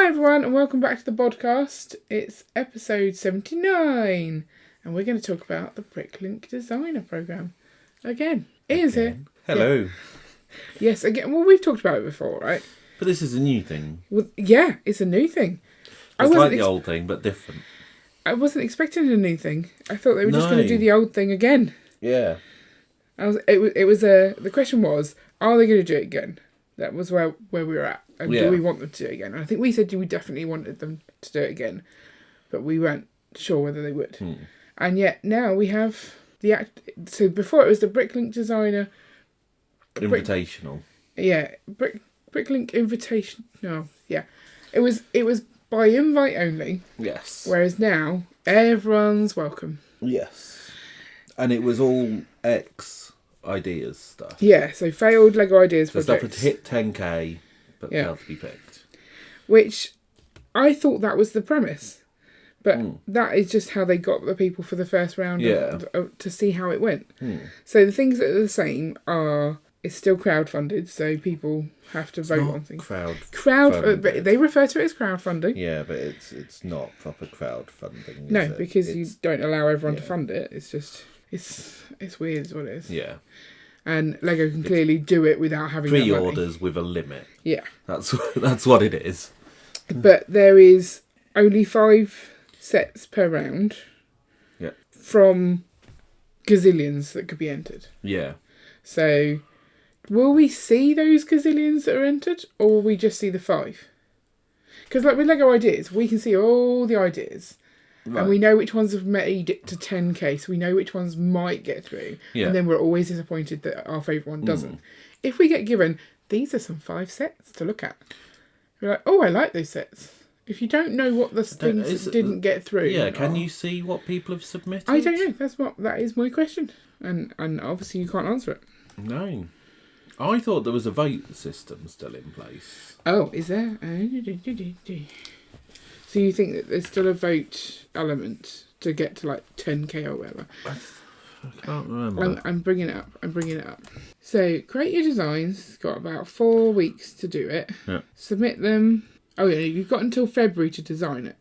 Hi everyone and welcome back to the Bodcast. It's episode 79 and we're going to talk about the Bricklink Designer Program. Again. Ian's here. Hello. Yeah. Yes, again. Well, we've talked about it before, right? But this is a new thing. Well, yeah, it's a new thing. It's like the old thing, but different. I wasn't expecting a new thing. I thought they were just going to do the old thing again. Yeah. The question was, are they going to do it again? That was where we were at. And do we want them to do it again? And I think we said we definitely wanted them to do it again. But we weren't sure whether they would. And yet now we have so before it was the Bricklink Designer... Invitational. Bricklink Invitation. No, yeah. It was by invite only. Yes. Whereas now, everyone's welcome. Yes. And it was all ideas stuff. Yeah, so failed Lego ideas for projects. Stuff had hit 10k, but failed to be picked. Which, I thought that was the premise. But that is just how they got the people for the first round to see how it went. So the things that are the same are... It's still crowdfunded, so people have to vote on things. But they refer to it as crowdfunding. Yeah, but it's not proper crowdfunding. No, because you don't allow everyone to fund it. It's just it's weird, is what it is. Yeah, and Lego can clearly do it without having pre-orders with a limit. Yeah, that's what it is. But there is only 5 sets per round. Yeah, from gazillions that could be entered. Yeah, so. Will we see those gazillions that are entered, or will we just see the 5? Because like with Lego ideas, we can see all the ideas, and we know which ones have made it to 10k, so we know which ones might get through, and then we're always disappointed that our favourite one doesn't. If we get given, these are some 5 sets to look at, we're like, oh, I like those sets. If you don't know what the things that didn't get through... can you see what people have submitted? I don't know, that is my question, and obviously you can't answer it. No. I thought there was a vote system still in place. Oh, is there? So you think that there's still a vote element to get to like 10k or whatever? I can't remember. I'm bringing it up. So create your designs. Got about 4 weeks to do it. Yeah. Submit them. Oh yeah, you've got until February to design it.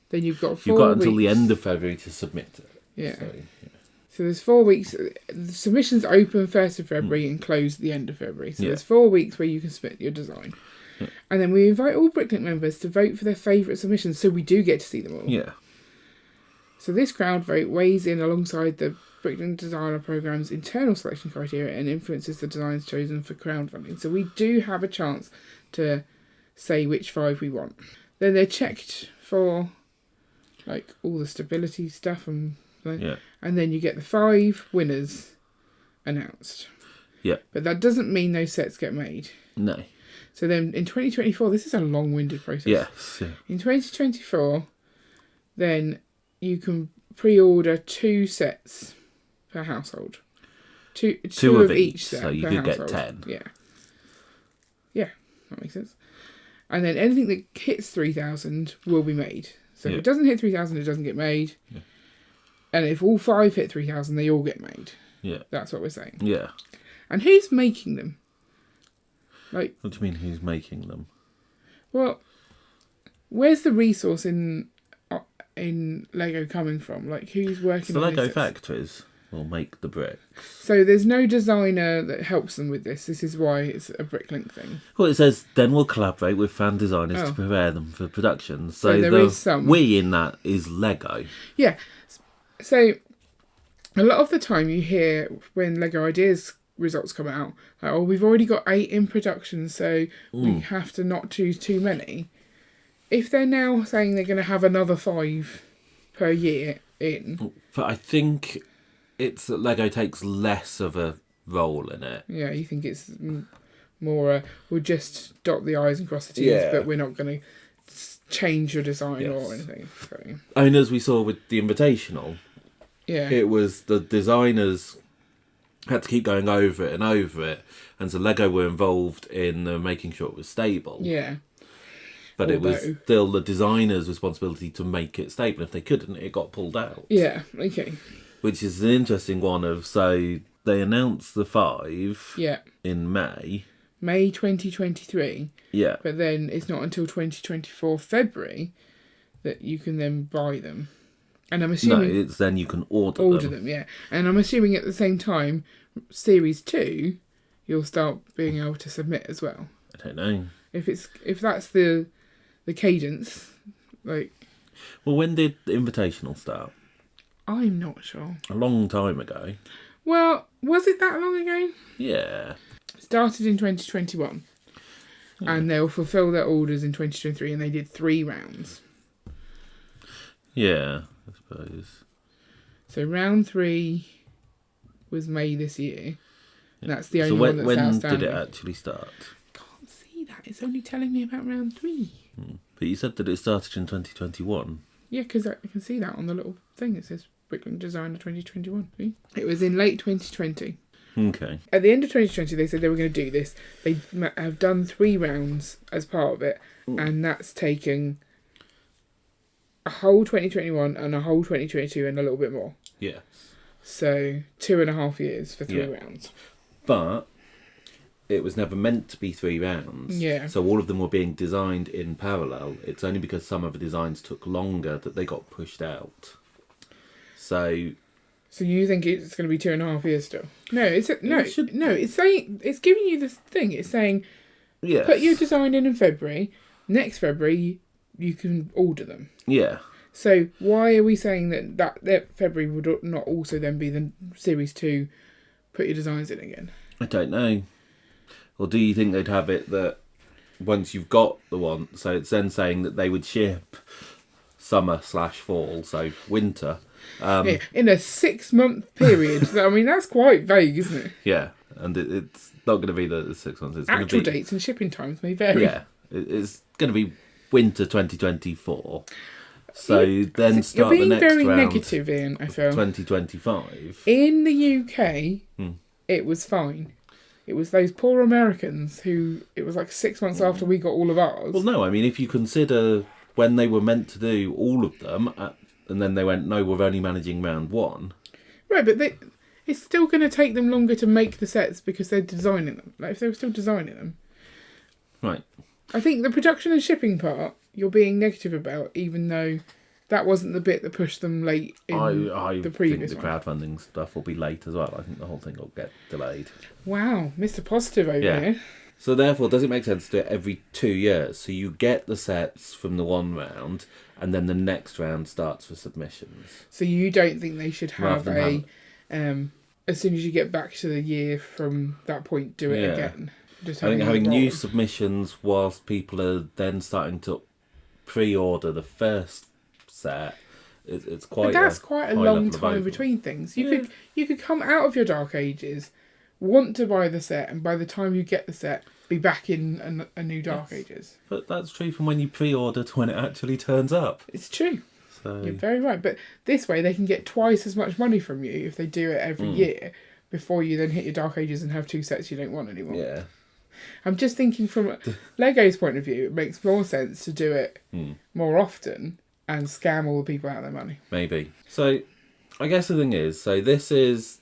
Then you've got 4 weeks. You've got until the end of February to submit it. Yeah. So there's 4 weeks. The submissions open 1st of February and close at the end of February. So there's 4 weeks where you can submit your design. Yeah. And then we invite all Bricklink members to vote for their favourite submissions, so we do get to see them all. Yeah. So this crowd vote weighs in alongside the Bricklink Designer Program's internal selection criteria and influences the designs chosen for crowdfunding. So we do have a chance to say which 5 we want. Then they're checked for like all the stability stuff and then you get the 5 winners announced. Yeah. But that doesn't mean those sets get made. No. So then in 2024, this is a long-winded process. Yes. Yeah. In 2024, then you can pre-order 2 sets per household. Two of each set. So you could get 10. Yeah. Yeah, that makes sense. And then anything that hits 3,000 will be made. So if it doesn't hit 3,000, it doesn't get made. Yeah. And if all 5 hit 3,000, they all get made. Yeah. That's what we're saying. Yeah. And who's making them? Like, what do you mean who's making them? Well, where's the resource in Lego coming from? Like, who's working on the this? Lego factories will make the bricks. So there's no designer that helps them with this. This is why it's a Bricklink thing. Well, it says, then we'll collaborate with fan designers to prepare them for production. So there is some. We in that is Lego. Yeah. So a lot of the time you hear when Lego Ideas results come out, like, oh, we've already got 8 in production, so we have to not choose too many. If they're now saying they're going to have another 5 per year in... But I think it's that Lego takes less of a role in it. Yeah, you think it's more, we'll just dot the I's and cross the T's, but we're not going to change your design or anything. So. I mean, as we saw with the Invitational, it was the designers had to keep going over it, and so Lego were involved in making sure it was stable. Yeah. But it was still the designer's responsibility to make it stable. If they couldn't, it got pulled out. Yeah, okay. Which is an interesting one so they announced the 5 in May. May 2023. Yeah. But then it's not until 2024 February that you can then buy them. And I'm assuming... No, it's then you can order them, yeah. And I'm assuming at the same time, Series 2, you'll start being able to submit as well. I don't know. If that's the cadence, like... Well, when did the Invitational start? I'm not sure. A long time ago. Well, was it that long ago? Yeah. It started in 2021. Yeah. And they'll fulfill their orders in 2023, and they did 3 rounds. Yeah, I suppose. So round 3 was May this year. And that's the only one that's outstanding. When did it actually start? I can't see that. It's only telling me about round 3. But you said that it started in 2021. Yeah, because I can see that on the little thing. It says Bricklink Designer 2021. See? It was in late 2020. Okay. At the end of 2020, they said they were going to do this. They have done 3 rounds as part of it. And that's taken a whole 2021 and a whole 2022 and a little bit more. Yeah. So 2.5 years for 3 rounds. But it was never meant to be 3 rounds. Yeah. So all of them were being designed in parallel. It's only because some of the designs took longer that they got pushed out. So you think it's going to be 2.5 years still? No, it's saying, it's giving you this thing. It's saying, yes, put your design in February. Next February, you can order them. Yeah. So why are we saying that February would not also then be the Series 2, put your designs in again? I don't know. Or do you think they'd have it that once you've got the one, so it's then saying that they would ship summer/fall, so winter. In a 6-month period. I mean, that's quite vague, isn't it? Yeah, and it's not going to be the 6 months. It's actual dates and shipping times may vary. Yeah, it's going to be winter 2024. So then start the next round. You're being very negative, Ian, I feel. 2025. In the UK, it was fine. It was those poor Americans who, it was like 6 months after we got all of ours. Well, no, I mean, if you consider when they were meant to do all of them, and then they went, no, we're only managing round 1. Right, but it's still going to take them longer to make the sets because they're designing them. Like, if they were still designing them. Right. I think the production and shipping part, you're being negative about, even though that wasn't the bit that pushed them late in the previous one. I think the crowdfunding stuff will be late as well. I think the whole thing will get delayed. Wow, Mr. Positive over here. So therefore, does it make sense to do it every 2 years? So you get the sets from the 1 round, and then the next round starts for submissions. So you don't think they should have as soon as you get back to the year from that point, do it again? I think having new submissions whilst people are then starting to pre-order the first set, it's quite. But that's quite a long time between things. You could come out of your Dark Ages, want to buy the set, and by the time you get the set, be back in a new Dark Ages. But that's true from when you pre-order to when it actually turns up. It's true. So you're very right. But this way, they can get twice as much money from you if they do it every year before you then hit your Dark Ages and have 2 sets you don't want anymore. Yeah. I'm just thinking from Lego's point of view, it makes more sense to do it more often and scam all the people out of their money. Maybe. So, I guess the thing is, this is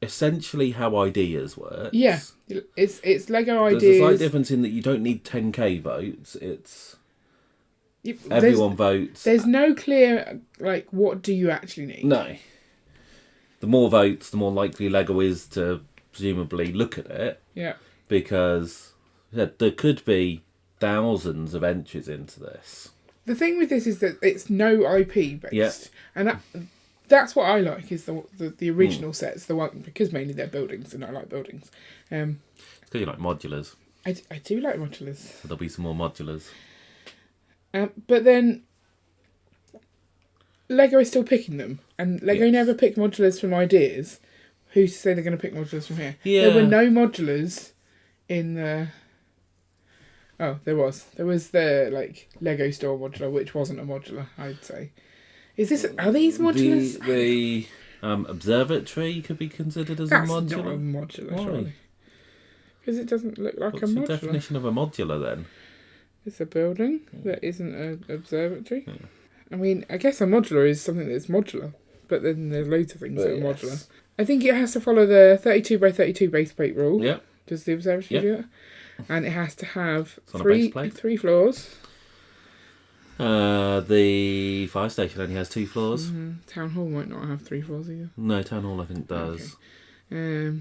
essentially how ideas work. Yeah, it's Lego ideas. There's a slight difference in that you don't need 10k votes. It's everyone votes. There's no clear, what do you actually need? No. The more votes, the more likely Lego is to presumably look at it. Yeah. Because there could be thousands of entries into this. The thing with this is that it's no IP based. Yeah. And that's what I like, is the original sets, the one, because mainly they're buildings and I like buildings. It's because you like modulars. I do like modulars. So there'll be some more modulars. But then Lego is still picking them. And Lego never pick modulars from ideas. Who's to say they're going to pick modulars from here? Yeah. There were no modulars in the... Oh, there was. There was the, Lego store modular, which wasn't a modular, I'd say. Are these modulars? The observatory could be considered as a modular? That's not a modular, surely. Because it doesn't look like a modular. What's the definition of a modular, then? It's a building that isn't an observatory. Yeah. I mean, I guess a modular is something that's modular, but then there's loads of things that are modular. I think it has to follow the 32 by 32 base plate rule. Yeah. Does the observatory do that? And it has to have it's on a base plate. 3 floors. The fire station only has 2 floors. Town hall might not have 3 floors either. No, town hall I think does. Okay.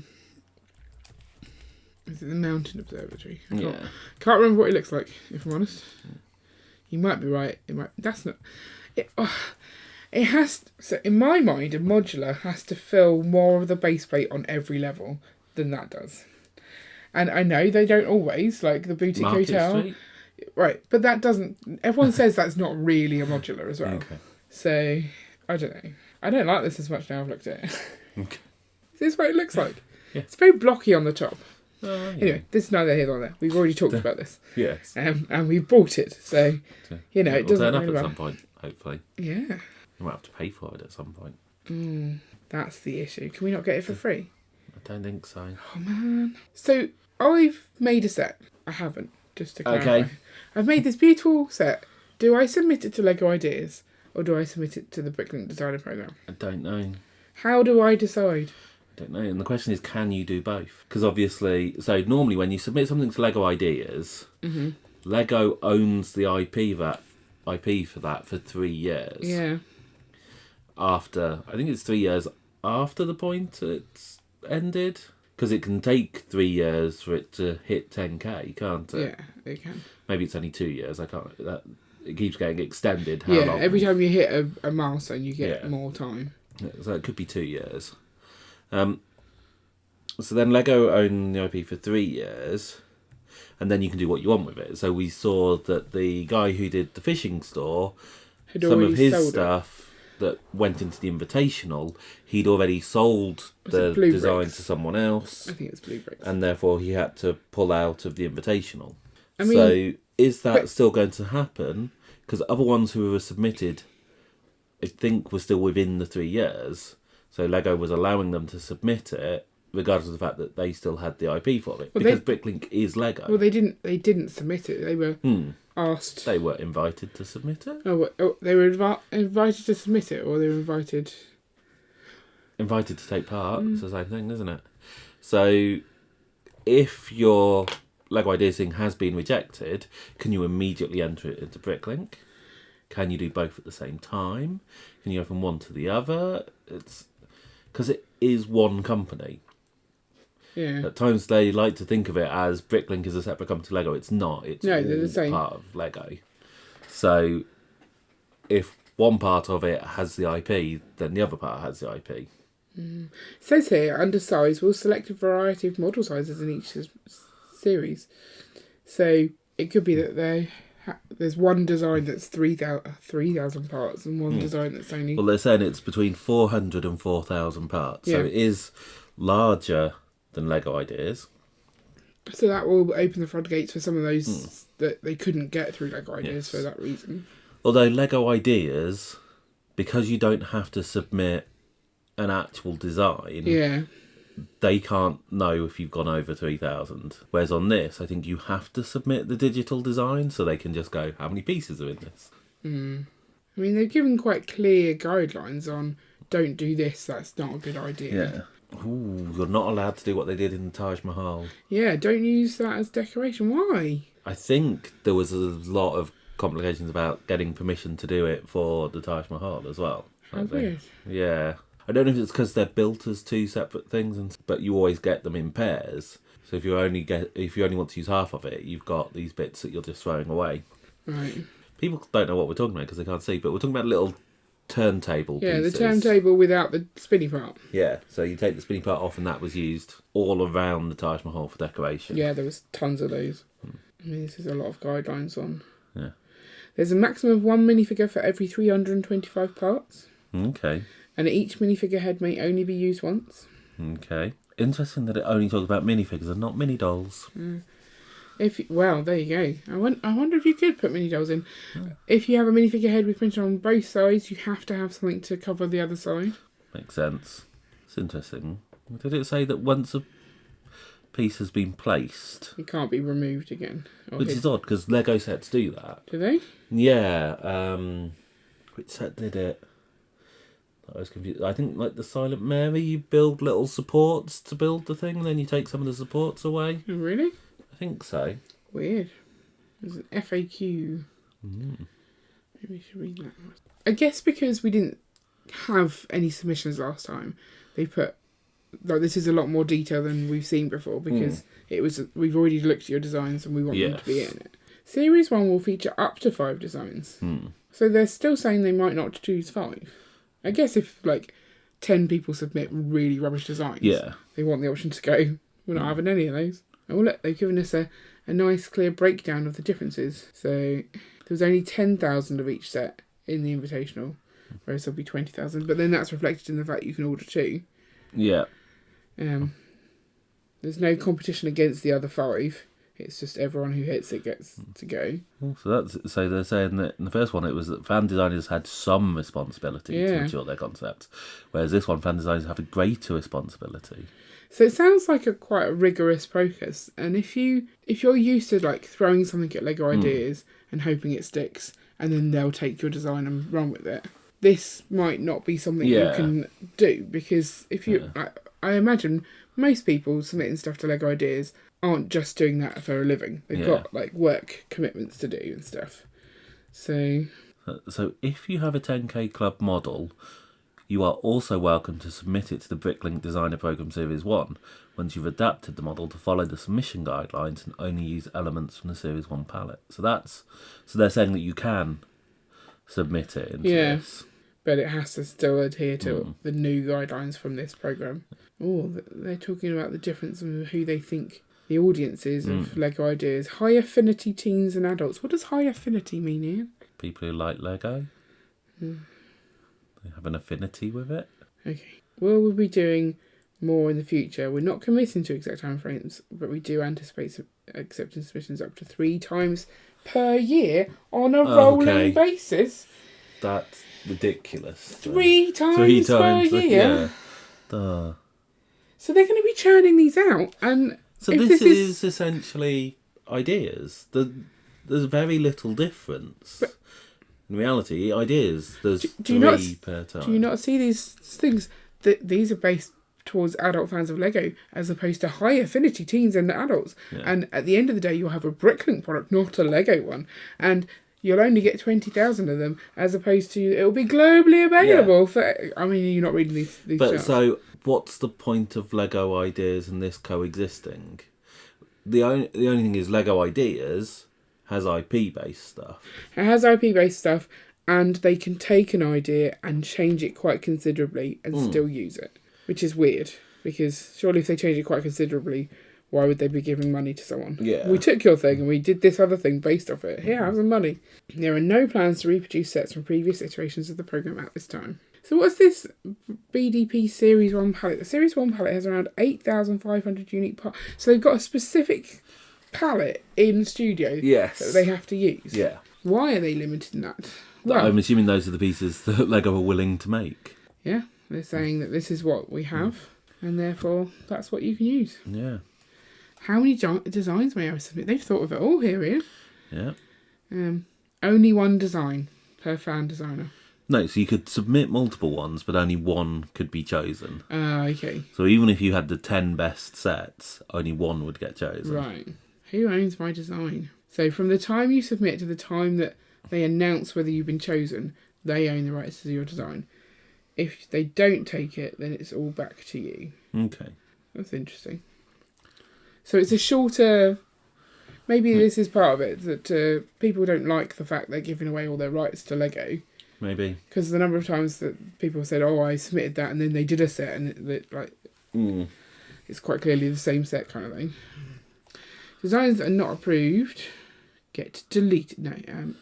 Is it the mountain observatory? Can't remember what it looks like, if I'm honest. You might be right. That's not. It has. So in my mind, a modular has to fill more of the base plate on every level than that does. And I know they don't always, like the boutique Market hotel. Street? Right, but that doesn't. Everyone says that's not really a modular as well. Okay. So I don't know. I don't like this as much now I've looked at it. Okay. Is this what it looks like? Yeah. It's very blocky on the top. Yeah. Anyway, this is neither here nor there. We've already talked about this. Yes. And we bought it, so it doesn't turn up really at some point, hopefully. Yeah. You might have to pay for it at some point. That's the issue. Can we not get it for free? I don't think so. Oh man. So I've made a set. I haven't, just to clarify. Okay. I've made this beautiful set. Do I submit it to Lego Ideas or do I submit it to the Bricklink Designer Program? I don't know. How do I decide? I don't know. And the question is, can you do both? Because obviously, so normally when you submit something to Lego Ideas, Lego owns the IP for that for 3 years. Yeah. After, I think it's 3 years after the point it's ended. Because it can take 3 years for it to hit 10k, can't it? Yeah, it can. Maybe it's only 2 years. I can't. It keeps getting extended. How long? Every time you hit a milestone, you get more time. So it could be 2 years. So then Lego own the IP for 3 years, and then you can do what you want with it. So we saw that the guy who did the fishing store, some of his stuff that went into the invitational, he'd already sold the design to someone else. I think it's Blue Bricks. And therefore he had to pull out of the invitational. I mean, so is that still going to happen? Because other ones who were submitted, I think, were still within the 3 years. So Lego was allowing them to submit it, regardless of the fact that they still had the IP for it. Because Bricklink is Lego. Well, they didn't submit it. They were asked. They were invited to submit it. They were invited to submit it, or they were invited to take part. It's the same thing, isn't it? So if your Lego Ideas thing has been rejected, can you immediately enter it into Bricklink? Can you do both at the same time? Can you go from one to the other? It's because it is one company. Yeah. At times they like to think of it as Bricklink is a separate company to Lego. It's not. It's they're the same. Part of Lego. So if one part of it has the IP, then the other part has the IP. It says here, under size, we'll select a variety of model sizes in each series. So it could be that there's one design that's 3,000 parts and one design that's only... Well, they're saying it's between 400 and 4,000 parts. So it is larger than Lego Ideas. So that will open the floodgates for some of those that they couldn't get through Lego Ideas for that reason. Although Lego Ideas, because you don't have to submit an actual design, they can't know if you've gone over 3,000. Whereas on this, I think you have to submit the digital design, so they can just go, how many pieces are in this? I mean, they've given quite clear guidelines on, don't do this, that's not a good idea. Yeah. Ooh, you're not allowed to do what they did in the Taj Mahal. Yeah, don't use that as decoration. Why? I think there was a lot of complications about getting permission to do it for the Taj Mahal as well. How weird. Yeah. I don't know if it's because they're built as two separate things, but you always get them in pairs. So if you only want to use half of it, you've got these bits that you're just throwing away. Right. People don't know what we're talking about because they can't see, but we're talking about little turntable pieces. Yeah, the turntable without the spinny part. Yeah, so you take the spinny part off and that was used all around the Taj Mahal for decoration. Yeah, there was tons of those. I mean, this is a lot of guidelines on. Yeah. There's a maximum of one minifigure for every 325 parts. Okay. And each minifigure head may only be used once. Okay. Interesting that it only talks about minifigures and not mini dolls. Well, there you go. I wonder if you could put mini dolls in. If you have a minifigure head with printed on both sides, you have to have something to cover the other side. Makes sense. It's interesting. Did it say that once a piece has been placed, it can't be removed again? Which is odd because Lego sets do that. Do they? Yeah. Which set did it? I was confused. I think like the Silent Mary, you build little supports to build the thing, and then you take some of the supports away. Oh, really? I think so. Weird. There's an FAQ. Maybe we should read that. I guess because we didn't have any submissions last time, they put like this is a lot more detail than we've seen before because we've already looked at your designs and we want them to be in it. Series 1 will feature up to 5 designs. So they're still saying they might not choose 5. I guess if like 10 people submit really rubbish designs, they want the option to go, we're not having any of those. Oh look, they've given us a nice clear breakdown of the differences. So there was only 10,000 of each set in the invitational, whereas there'll be 20,000. But then that's reflected in the fact you can order 2. Yeah. There's no competition against the other 5. It's just everyone who hits it gets to go. So they're saying that in the first one it was that fan designers had some responsibility to ensure their concepts, whereas this one fan designers have a greater responsibility. So it sounds like quite a rigorous process. And if you're used to like throwing something at Lego Ideas and hoping it sticks, and then they'll take your design and run with it, this might not be something you can do because if you, I imagine most people submitting stuff to Lego Ideas aren't just doing that for a living. They've got like work commitments to do and stuff. So if you have a 10k club model, you are also welcome to submit it to the Bricklink Designer Program Series 1 once you've adapted the model to follow the submission guidelines and only use elements from the Series 1 palette. So they're saying that you can submit it into this. But it has to still adhere to the new guidelines from this program. Oh, they're talking about the difference in who they think the audience is of Lego Ideas. High affinity teens and adults. What does high affinity mean, Ian? People who like Lego. They have an affinity with it. Okay. We'll be doing more in the future. We're not committing to exact time frames, but we do anticipate accepting submissions up to 3 times per year on a rolling basis. That's ridiculous. 3 times per year? Yeah. So they're going to be churning these out. And so this is essentially ideas. There's very little difference. But in reality, ideas, there's 3 per time. Do you not see these things? These are based towards adult fans of Lego as opposed to high affinity teens and adults. Yeah. And at the end of the day, you'll have a Bricklink product, not a Lego one. And you'll only get 20,000 of them as opposed to it'll be globally available for... I mean, you're not reading these But charts. So what's the point of Lego Ideas and this coexisting? The only thing is Lego Ideas has IP-based stuff. It has IP-based stuff, and they can take an idea and change it quite considerably and still use it, which is weird, because surely if they change it quite considerably, why would they be giving money to someone? Yeah. We took your thing and we did this other thing based off it. Here, have some money. There are no plans to reproduce sets from previous iterations of the program at this time. So what's this BDP Series 1 palette? The Series 1 palette has around 8,500 unique parts. So they've got a specific palette in studio that they have to use. Yeah. Why are they limiting that? Well, I'm assuming those are the pieces that Lego are willing to make. Yeah, they're saying that this is what we have, and therefore that's what you can use. Yeah. How many designs may I submit? They've thought of it all here, Ian. Yeah. Only 1 design per fan designer. No, so you could submit multiple ones, but only 1 could be chosen. Okay. So even if you had the 10 best sets, only 1 would get chosen. Right. Who owns my design? So from the time you submit to the time that they announce whether you've been chosen, they own the rights to your design. If they don't take it, then it's all back to you. Okay. That's interesting. So it's a shorter... Maybe this is part of it, that people don't like the fact they're giving away all their rights to Lego. Maybe. Because the number of times that people said, oh, I submitted that, and then they did a set, and it's quite clearly the same set kind of thing. Designs that are not approved get deleted. No,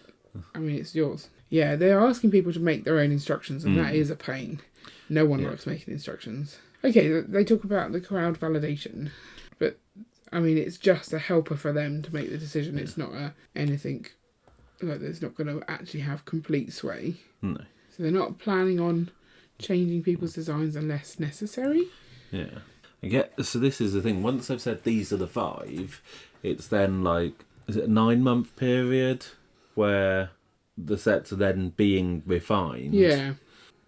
I mean, it's yours. Yeah, they're asking people to make their own instructions, and that is a pain. No one likes making instructions. Okay, they talk about the crowd validation, but, I mean, it's just a helper for them to make the decision. It's not anything, like, that's not going to actually have complete sway. No. So they're not planning on changing people's designs unless necessary? Yeah. So this is the thing. Once they've said these are the 5, it's then like, is it a 9-month period where the sets are then being refined? Yeah.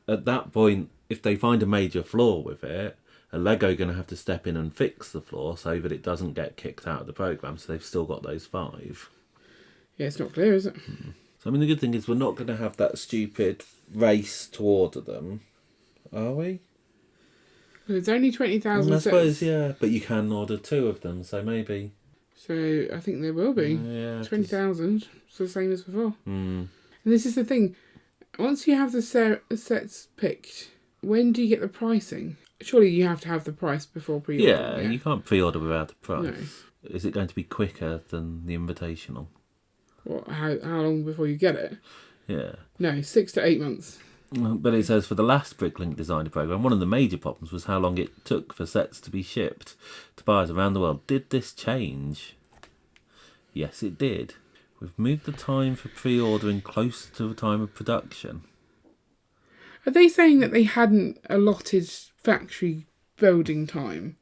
at that point, if they find a major flaw with it, a Lego going to have to step in and fix the flaw so that it doesn't get kicked out of the program. So they've still got those 5. Yeah, it's not clear, is it? So I mean, the good thing is we're not going to have that stupid race to order them, are we? Well, it's only 20,000 I sets. suppose, yeah, but you can order 2 of them, so maybe. So I think there will be 20,000. It's the same as before. And this is the thing. Once you have the sets picked, when do you get the pricing? Surely you have to have the price before pre-order. Yeah, you can't pre-order without the price. No. Is it going to be quicker than the invitational? What? How long before you get it? Yeah. No, 6 to 8 months. But it says for the last Bricklink Designer Program, one of the major problems was how long it took for sets to be shipped to buyers around the world. Did this change? Yes, it did. We've moved the time for pre-ordering closer to the time of production. Are they saying that they hadn't allotted factory building time?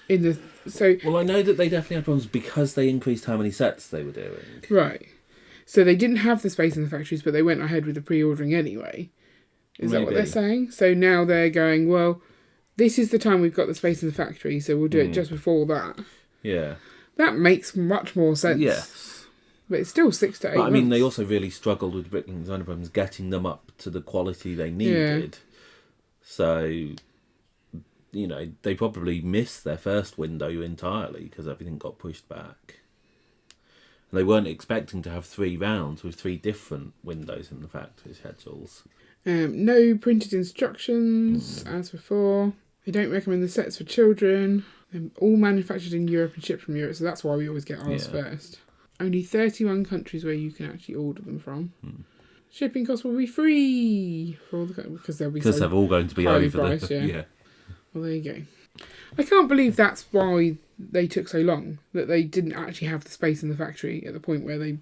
Well, I know that they definitely had problems because they increased how many sets they were doing. Right. So they didn't have the space in the factories, but they went ahead with the pre-ordering anyway. Is that what they're saying? So now they're going, well, this is the time we've got the space in the factory, so we'll do it just before that. Yeah. That makes much more sense. Yes. But it's still 6 to 8 months. I mean, they also really struggled with Bricklink Designer Programs getting them up to the quality they needed. Yeah. So, they probably missed their first window entirely because everything got pushed back. And they weren't expecting to have 3 rounds with 3 different windows in the factory schedules. No printed instructions, as before. They don't recommend the sets for children. They're all manufactured in Europe and shipped from Europe, so that's why we always get ours first. Only 31 countries where you can actually order them from. Shipping costs will be free for all the because they'll be because they're all going to be over priced, yeah. Well, there you go. I can't believe that's why they took so long, that they didn't actually have the space in the factory at the point where they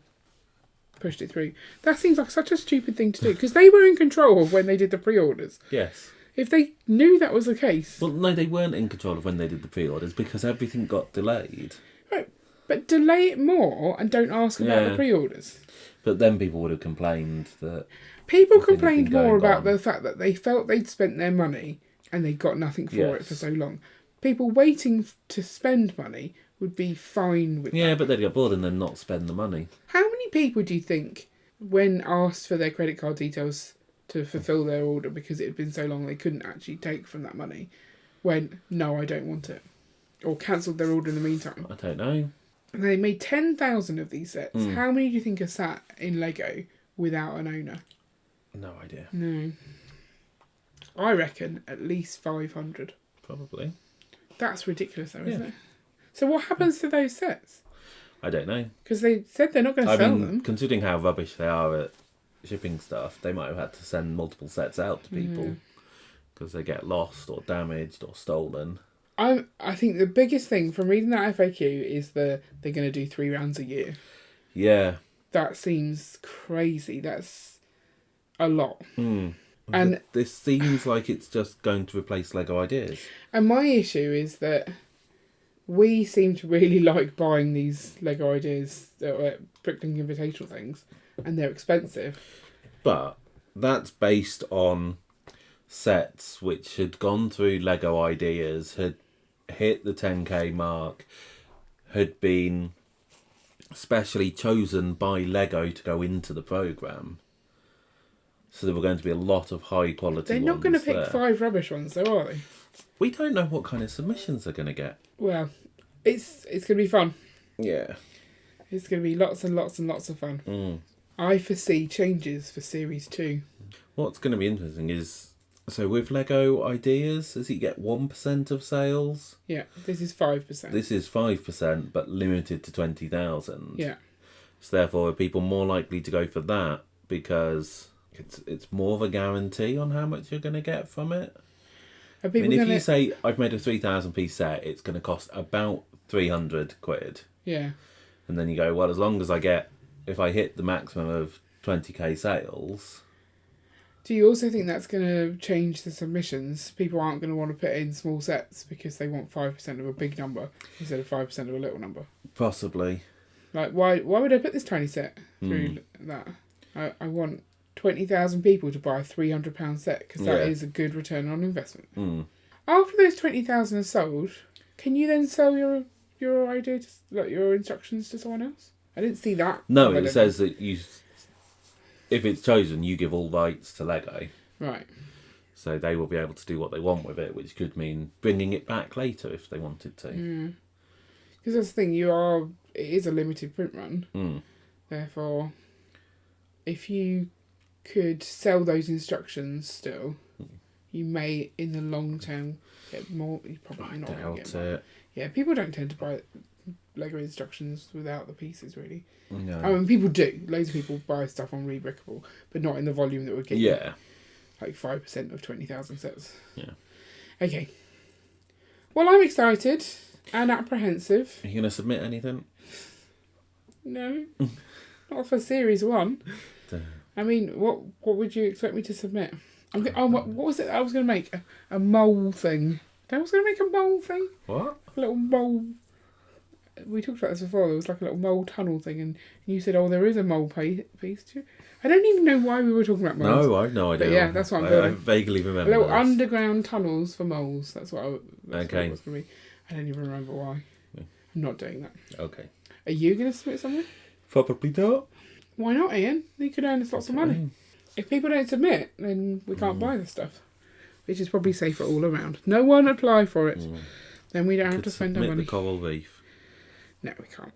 pushed it through. That seems like such a stupid thing to do, because they were in control of when they did the pre-orders. Yes. If they knew that was the case... Well, no, they weren't in control of when they did the pre-orders because everything got delayed. Right, but delay it more and don't ask about the pre-orders. But then people would have complained that... People complained more about the fact that they felt they'd spent their money and they got nothing for it for so long. People waiting to spend money would be fine with that. Yeah, but they'd get bored and then not spend the money. How many people do you think, when asked for their credit card details to fulfil their order because it had been so long they couldn't actually take from that money, went, no, I don't want it, or cancelled their order in the meantime? I don't know. And they made 10,000 of these sets. How many do you think are sat in Lego without an owner? No idea. No. I reckon at least 500. Probably. That's ridiculous though, isn't it? So what happens to those sets? I don't know. Because they said they're not going to sell them. Considering how rubbish they are at shipping stuff, they might have had to send multiple sets out to people because they get lost or damaged or stolen. I think the biggest thing from reading that FAQ is they're going to do 3 rounds a year. Yeah. That seems crazy. That's a lot. And this seems like it's just going to replace Lego Ideas. And my issue is that we seem to really like buying these Lego Ideas, Bricklink Invitational things, and they're expensive. But that's based on sets which had gone through Lego Ideas, had hit the 10k mark, had been specially chosen by Lego to go into the programme. So there were going to be a lot of high quality They're not going to pick 5 rubbish ones though, are they? We don't know what kind of submissions they're going to get. Well, it's going to be fun. Yeah. It's going to be lots and lots and lots of fun. I foresee changes for Series 2. What's going to be interesting is, so with Lego Ideas, does he get 1% of sales? Yeah, this is 5%. This is 5%, but limited to 20,000. Yeah. So therefore, are people more likely to go for that because it's more of a guarantee on how much you're going to get from it? If you say, I've made a 3,000 piece set, it's going to cost about 300 quid. Yeah. And then you go, well, as long as if I hit the maximum of 20k sales... Do you also think that's going to change the submissions? People aren't going to want to put in small sets because they want 5% of a big number instead of 5% of a little number. Possibly. Like, why would I put this tiny set through that? I want 20,000 people to buy a £300 set because that is a good return on investment. After those 20,000 are sold, can you then sell your idea, like your instructions, to someone else? I didn't see that. No, it says that if it's chosen, you give all rights to Lego. Right. So they will be able to do what they want with it, which could mean bringing it back later if they wanted to. Because that's the thing, it is a limited print run. Therefore, if you could sell those instructions still, you may, in the long term, get more. You probably not going to get more. Yeah, people don't tend to buy Lego instructions without the pieces, really. No. I mean, people do. Loads of people buy stuff on Rebrickable, but not in the volume that would get you. Like 5% of 20,000 sets. Yeah. Okay. Well, I'm excited and apprehensive. Are you going to submit anything? No. Not for Series 1. I mean, what would you expect me to submit? What was it I was going to make? A mole thing. I was going to make a mole thing. What? A little mole. We talked about this before. There was like a little mole tunnel thing, and you said, "Oh, there is a mole piece too." I don't even know why we were talking about moles. No, I have no idea. But yeah, that's what I'm building. I vaguely remember. Little underground tunnels for moles. That's what what okay. it was going to be. I don't even remember why. Yeah. I'm not doing that. Okay. Are you going to submit something? Probably not. Why not, Ian? You could earn us lots of money. If people don't submit, then we can't buy the stuff. Which is probably safer all around. No one apply for it. Then we don't have to spend our money. The coral reef. No, we can't.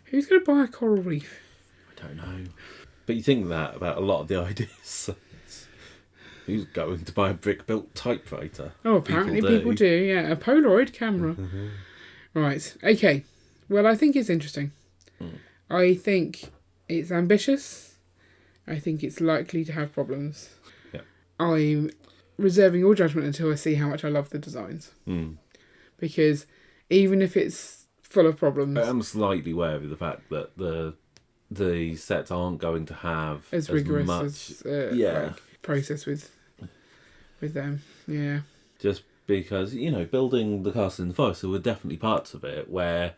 Who's going to buy a coral reef? I don't know. But you think that about a lot of the ideas. Who's going to buy a brick-built typewriter? Oh, apparently people do. Yeah, a Polaroid camera. Right. Okay. Well, I think it's interesting. I think it's ambitious. I think it's likely to have problems. Yeah. I'm reserving all judgment until I see how much I love the designs. Because even if it's full of problems, I'm slightly aware of the fact that the sets aren't going to have as rigorous much, as like, process with them. Yeah. Just because, building the castle in the forest, there were definitely parts of it where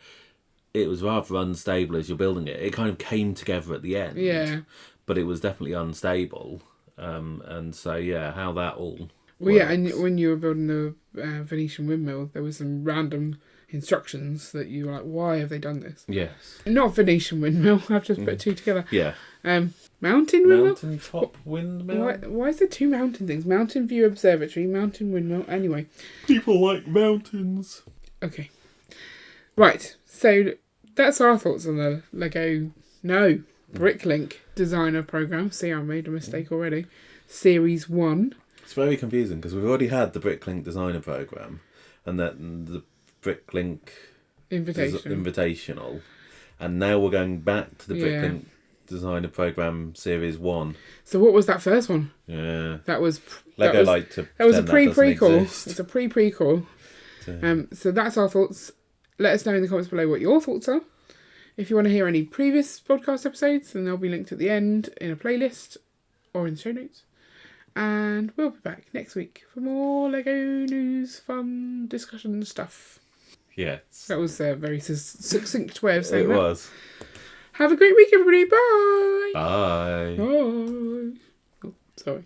it was rather unstable as you're building it. It kind of came together at the end. Yeah. But it was definitely unstable. And so, yeah, how that all Well, works. yeah, and when you were building the Venetian windmill, there was some random instructions that you were like, why have they done this? Yes. Not Venetian windmill, I've just put two together. Yeah. Mountain windmill? Mountain top windmill? Why is there two mountain things? Mountain View Observatory, mountain windmill, anyway. People like mountains. Okay. Right, so that's our thoughts on the Bricklink Designer Program. See, I made a mistake already. Series 1. It's very confusing because we've already had the Bricklink Designer Program and then the Bricklink Invitational, and now we're going back to the Bricklink Designer Program Series 1. So what was that first one? Yeah. That was... That was a pre-prequel. It's a pre-prequel. So that's our thoughts. Let us know in the comments below what your thoughts are. If you want to hear any previous podcast episodes, then they'll be linked at the end in a playlist or in the show notes. And we'll be back next week for more Lego news, fun, discussion stuff. Yes. That was a very succinct way of saying that. It was. Have a great week, everybody. Bye. Bye. Bye. Oh, sorry.